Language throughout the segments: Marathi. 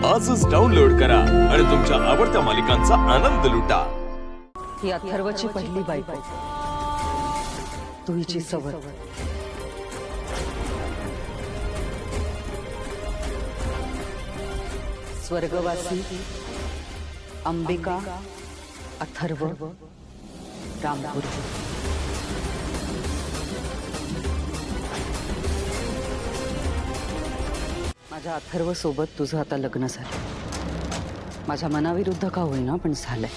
आजच डाउनलोड करा आणि तुमच्या आवडत्या मालिकांचा आनंद लुटा। ही अथर्वची पहिली बायको, तू हिची सवय। स्वर्गवासी, अंबिका, अथर्व, रामपुरी। माझ्या अथर्व सोबत तुझं आता लग्न झालं। माझ्या मनाविरुद्ध का होईना पण झालंय।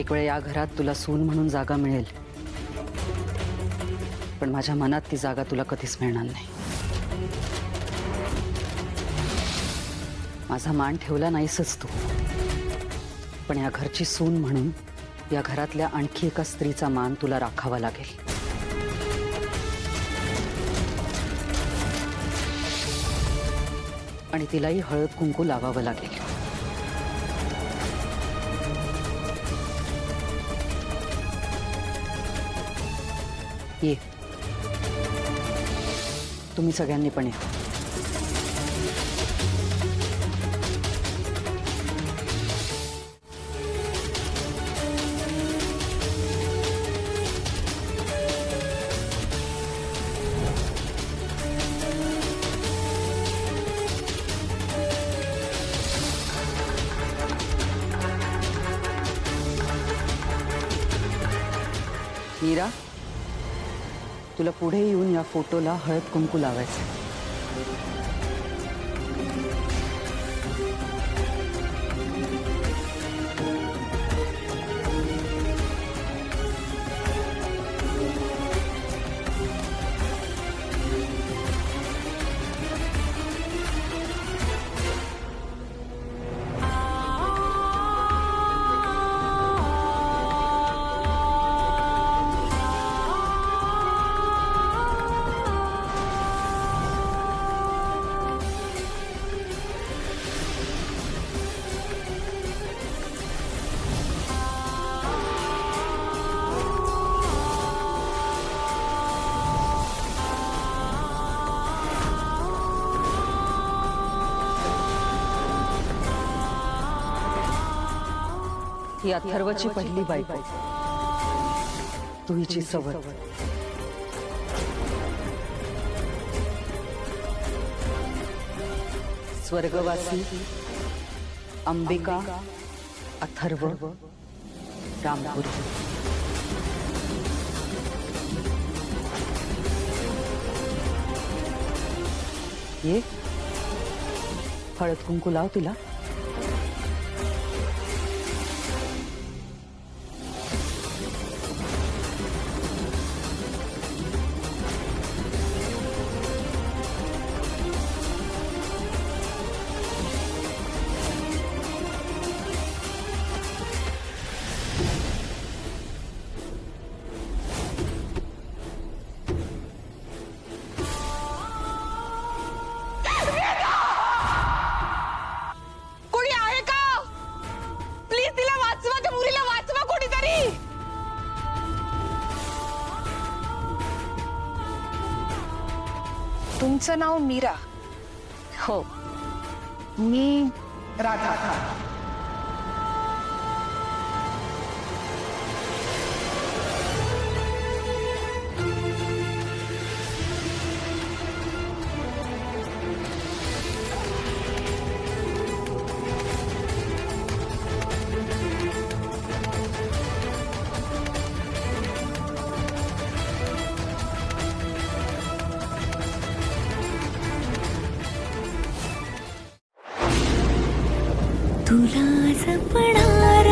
एक वेळ या घरात तुला सून म्हणून जागा मिळेल, पण माझ्या मनात ती जागा तुला कधीच मिळणार नाही। माझा मान ठेवला नाहीसच तू, पण या घरची सून म्हणून या घरातल्या आणखी एका स्त्रीचा मान तुला राखावा लागेल। आणि तिलाही हळद कुंकू लावावं लागेल। ये, तुम्ही सगळ्यांनी पण या। मीरा, तुला पुढे येऊन या फोटोला हळद कुंकू लावायचं। ही अथर्वची पहिली बायको, तू हिची सवय। स्वर्गवासी, अंबिका, अथर्व, रामपुरी। ये, हळद कुंकू लाव तिला। तुमचं नाव मीरा? हो, मी राधा। तुला जपणार